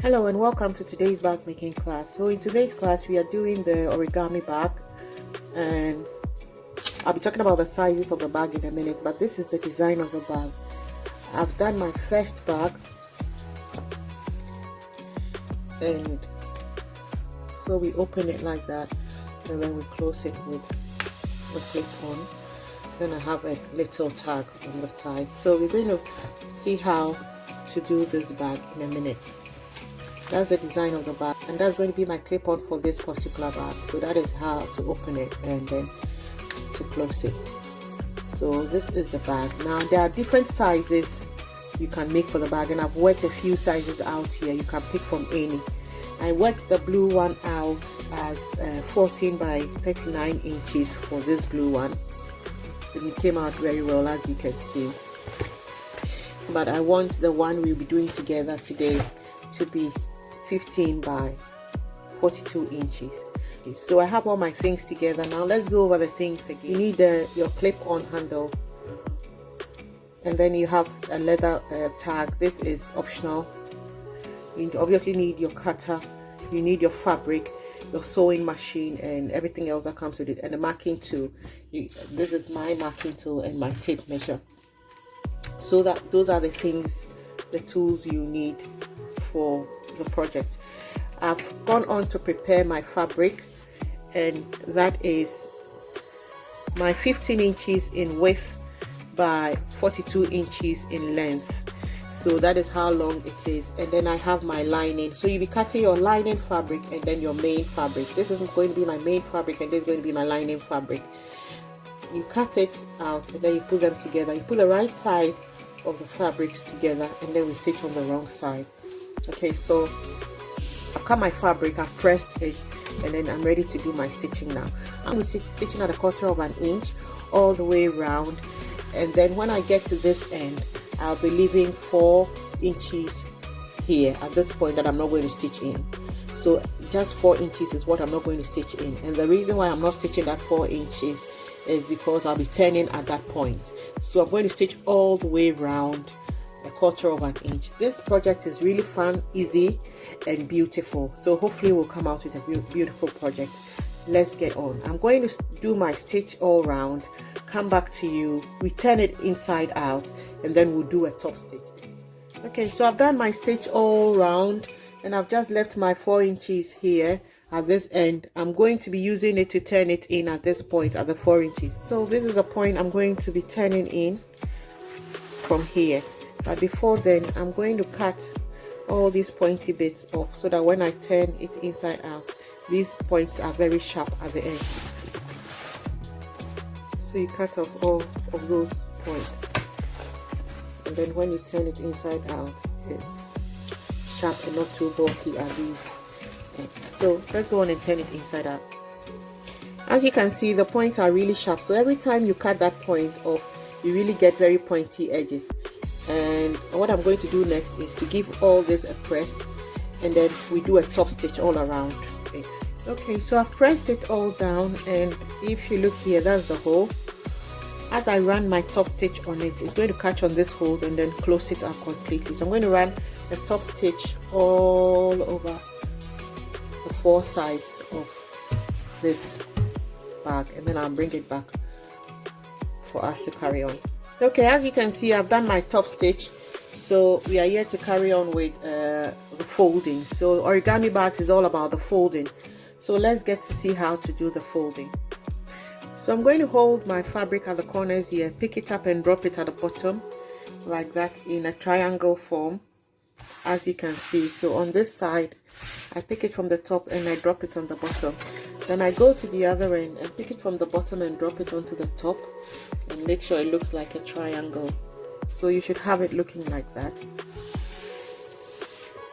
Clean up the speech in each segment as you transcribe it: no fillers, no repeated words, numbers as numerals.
Hello and welcome to today's bag making class. So in today's class we are doing the origami bag, and I'll be talking about the sizes of the bag in a minute, but this is the design of the bag. I've done my first bag, and so we open it like that and then we close it with the clip on. Then I have a little tag on the side. So we're going to see how to do this bag in a minute. That's the design of the bag, and that's going to be my clip-on for this particular bag. So that is how to open it and then to close it. So this is the bag. Now there are different sizes you can make for the bag, and I've worked a few sizes out here. You can pick from any. I worked the blue one out as 14 by 39 inches for this blue one, and it came out very well, as you can see. But I want the one we'll be doing together today to be 15 by 42 inches. So I have all my things together. Now let's go over the things again. You need your clip-on handle, and then you have a leather tag. This is optional. You obviously need your cutter, you need your fabric, your sewing machine, and everything else that comes with it, and a marking tool. This is my marking tool and my tape measure. So that those are the things, the tools you need for the project. I've gone on to prepare my fabric, and that is my 15 inches in width by 42 inches in length. So that is how long it is. And then I have my lining. So you'll be cutting your lining fabric and then your main fabric. This is going to be my main fabric, and this is going to be my lining fabric. You cut it out and then you put them together. You put the right side of the fabrics together, and then we stitch on the wrong side. Okay, so I've cut my fabric, I've pressed it, and then I'm ready to do my stitching now. I'm stitching at 1/4 of an inch all the way around, and then when I get to this end, I'll be leaving 4 inches here at this point that I'm not going to stitch in. So just 4 inches is what I'm not going to stitch in, and the reason why I'm not stitching that 4 inches is because I'll be turning at that point. So I'm going to stitch all the way around 1/4 of an inch. This project is really fun, easy, and beautiful. So hopefully we'll come out with a beautiful project. Let's get on. I'm going to do my stitch all round, come back to you, we turn it inside out, and then we'll do a top stitch. Okay, so I've done my stitch all round, and I've just left my 4 inches here at this end. I'm going to be using it to turn it in at this point at the 4 inches. So this is a point I'm going to be turning in from here. But before then, I'm going to cut all these pointy bits off so that when I turn it inside out, these points are very sharp at the end. So you cut off all of those points, and then when you turn it inside out, it's sharp and not too bulky as these. So let's go on and turn it inside out. As you can see, the points are really sharp, so every time you cut that point off, you really get very pointy edges. And what I'm going to do next is to give all this a press, and then we do a top stitch all around it. Okay, so I've pressed it all down, and if you look here, that's the hole. As I run my top stitch on it, it's going to catch on this hole and then close it up completely. So I'm going to run a top stitch all over the 4 sides of this bag, and then I'll bring it back for us to carry on. Okay, as you can see, I've done my top stitch, so we are here to carry on with the folding. So origami bags is all about the folding, so let's get to see how to do the folding. So I'm going to hold my fabric at the corners here, pick it up and drop it at the bottom like that in a triangle form, as you can see. So on this side, I pick it from the top and I drop it on the bottom. Then I go to the other end and pick it from the bottom and drop it onto the top, and make sure it looks like a triangle. So you should have it looking like that,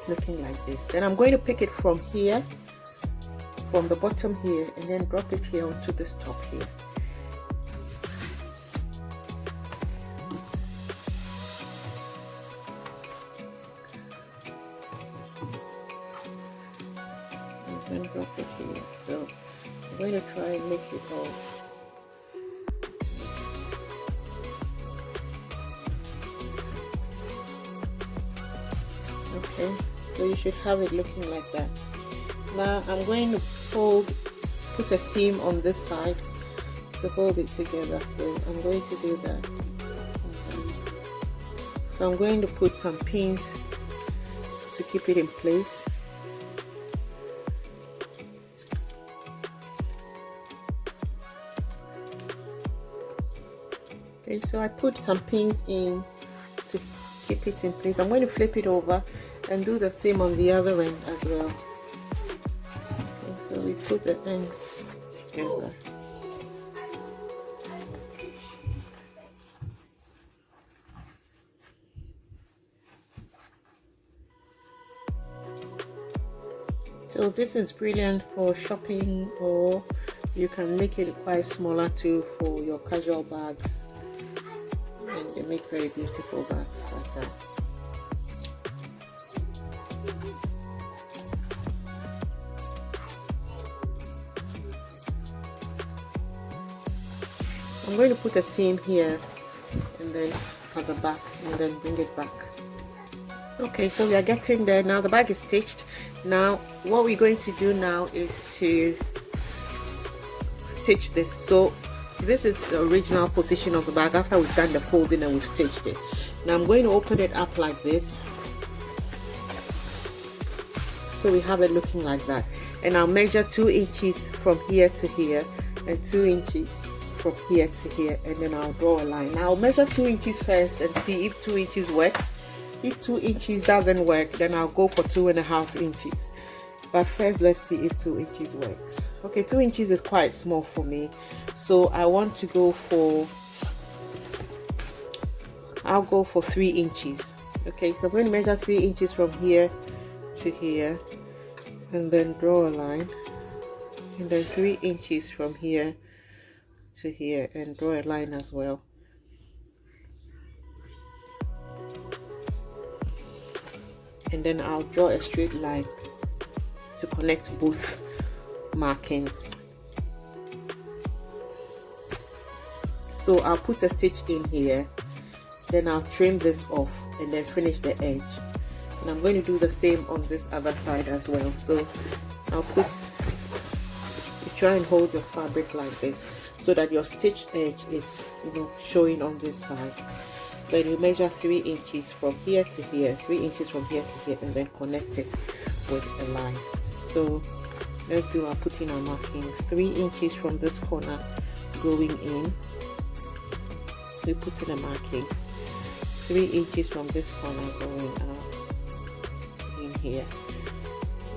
looking like this. Then I'm going to pick it from here, from the bottom here, and then drop it here onto this top here. And drop it here. So I'm going to try and make it all. Okay, So you should have it looking like that. Now I'm going to put a seam on this side to hold it together. So I'm going to do that. So I'm going to put some pins to keep it in place. Okay, so I put some pins in to keep it in place. I'm going to flip it over and do the same on the other end as well. Okay, so we put the ends together. So this is brilliant for shopping, or you can make it quite smaller too for your casual bags, and they make very beautiful bags like that. I'm going to put a seam here and then at the back and then bring it back. Okay, so we are getting there now. The bag is stitched. Now what we're going to do now is to stitch this. So this is the original position of the bag after we've done the folding and we've stitched it. Now I'm going to open it up like this, so we have it looking like that, and I'll measure 2 inches from here to here and 2 inches from here to here, and then I'll draw a line. Now I'll measure 2 inches first and see if 2 inches works. If 2 inches doesn't work, then I'll go for 2.5 inches. But first, let's see if 2 inches works. Okay, 2 inches is quite small for me, so I want to go for, I'll go for 3 inches. Okay, so I'm going to measure 3 inches from here to here, and then draw a line, and then 3 inches from here to here, and draw a line as well. And then I'll draw a straight line to connect both markings. So I'll put a stitch in here, then I'll trim this off and then finish the edge. And I'm going to do the same on this other side as well. So I'll put, you try and hold your fabric like this so that your stitched edge is, showing on this side. Then you measure 3 inches from here to here, 3 inches from here to here, and then connect it with a line. So let's do our putting our markings. 3 inches from this corner going in, we put in a marking. 3 inches from this corner going out in here,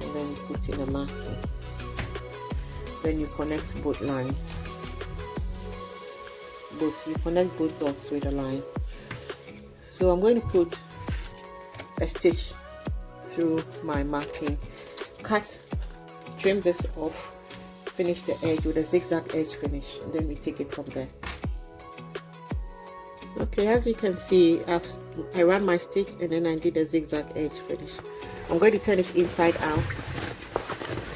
and then you put in a marking. Then you connect both lines. You connect both dots with a line. So I'm going to put a stitch through my marking, cut, trim this off, finish the edge with a zigzag edge finish, and then we take it from there. Okay, as you can see, I ran my stitch and then I did a zigzag edge finish. I'm going to turn it inside out,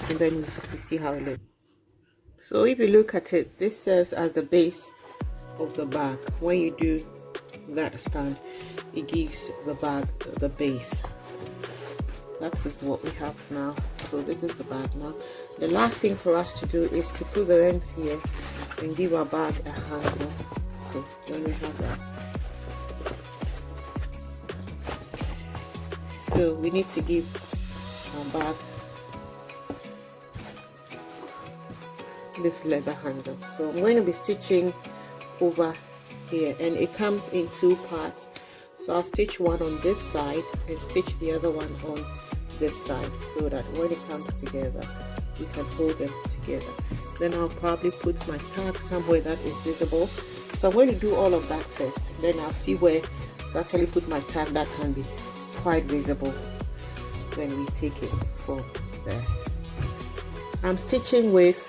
and then we see how it looks. So if you look at it, this serves as the base of the bag. When you do that stand, it gives the bag the base. That is what we have now. So this is the bag now. The last thing for us to do is to put the ends here and give our bag a handle. So when we have that, so we need to give our bag this leather handle. So I'm going to be stitching over here, and it comes in 2 parts. So I'll stitch one on this side and stitch the other one on this side, so that when it comes together you can hold them together. Then I'll probably put my tag somewhere that is visible. So I'm going to do all of that first, then I'll see where to actually put my tag that can be quite visible when we take it from there. I'm stitching with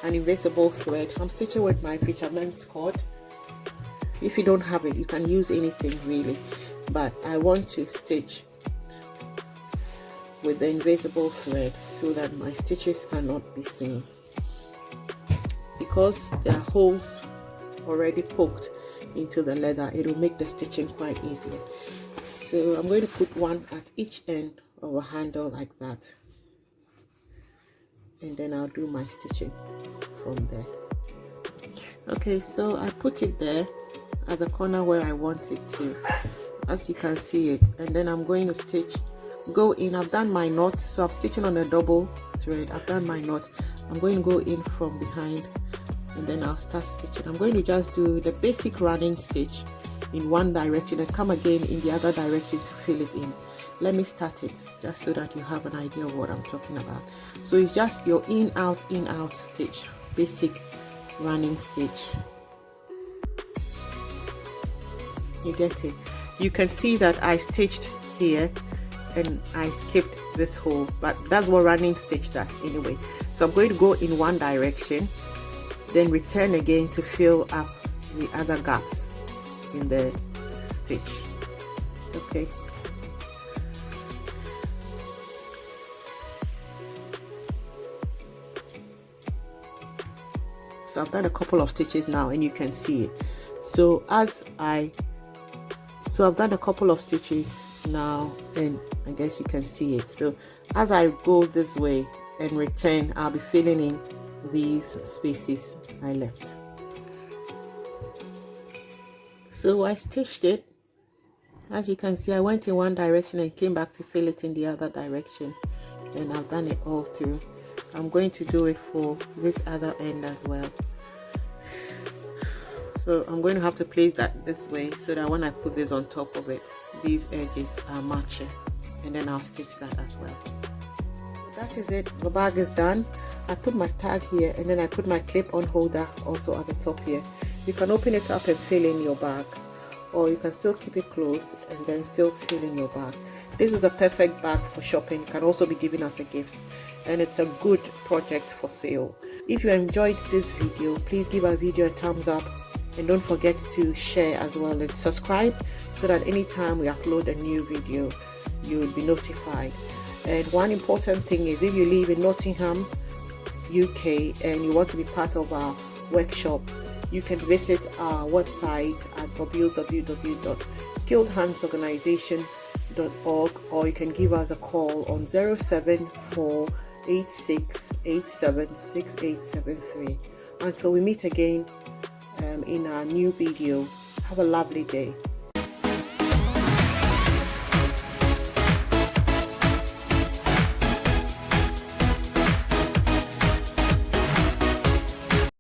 an invisible thread. I'm stitching with my fisherman's cord. If you don't have it, you can use anything really, but I want to stitch with the invisible thread so that my stitches cannot be seen, because there are holes already poked into the leather. It will make the stitching quite easy. So I'm going to put one at each end of a handle like that, and then I'll do my stitching from there. Okay, so I put it there at the corner where I want it to, as you can see it, and then I'm going to go in. I've done my knot, so I'm stitching on a double thread. I've done my knot. I'm going to go in from behind, and then I'll start stitching. I'm going to just do the basic running stitch in one direction and come again in the other direction to fill it in. Let me start it just so that you have an idea of what I'm talking about. So it's just your in out stitch, basic running stitch. You get it? You can see that I stitched here and I skipped this hole, but that's what running stitch does anyway. So I'm going to go in one direction, then return again to fill up the other gaps in the stitch. Okay, so I've done a couple of stitches now and you can see it. So I've done a couple of stitches now and I guess you can see it. So as I go this way and return, I'll be filling in these spaces I left. So I stitched it. As you can see, I went in one direction and came back to fill it in the other direction, and I've done it all through. I'm going to do it for this other end as well. So I'm going to have to place that this way so that when I put this on top of it, these edges are matching, and then I'll stitch that as well. That is it. The bag is done. I put my tag here, and then I put my clip-on holder also at the top here. You can open it up and fill in your bag, or you can still keep it closed and then still fill in your bag. This is a perfect bag for shopping. It can also be given as a gift, and it's a good project for sale. If you enjoyed this video, please give our video a thumbs up, and don't forget to share as well and subscribe so that anytime we upload a new video you will be notified. And one important thing is, if you live in Nottingham, UK, and you want to be part of our workshop, you can visit our website at www.skilledhandsorganization.org, or you can give us a call on 07486876873. Until we meet again in our new video, have a lovely day.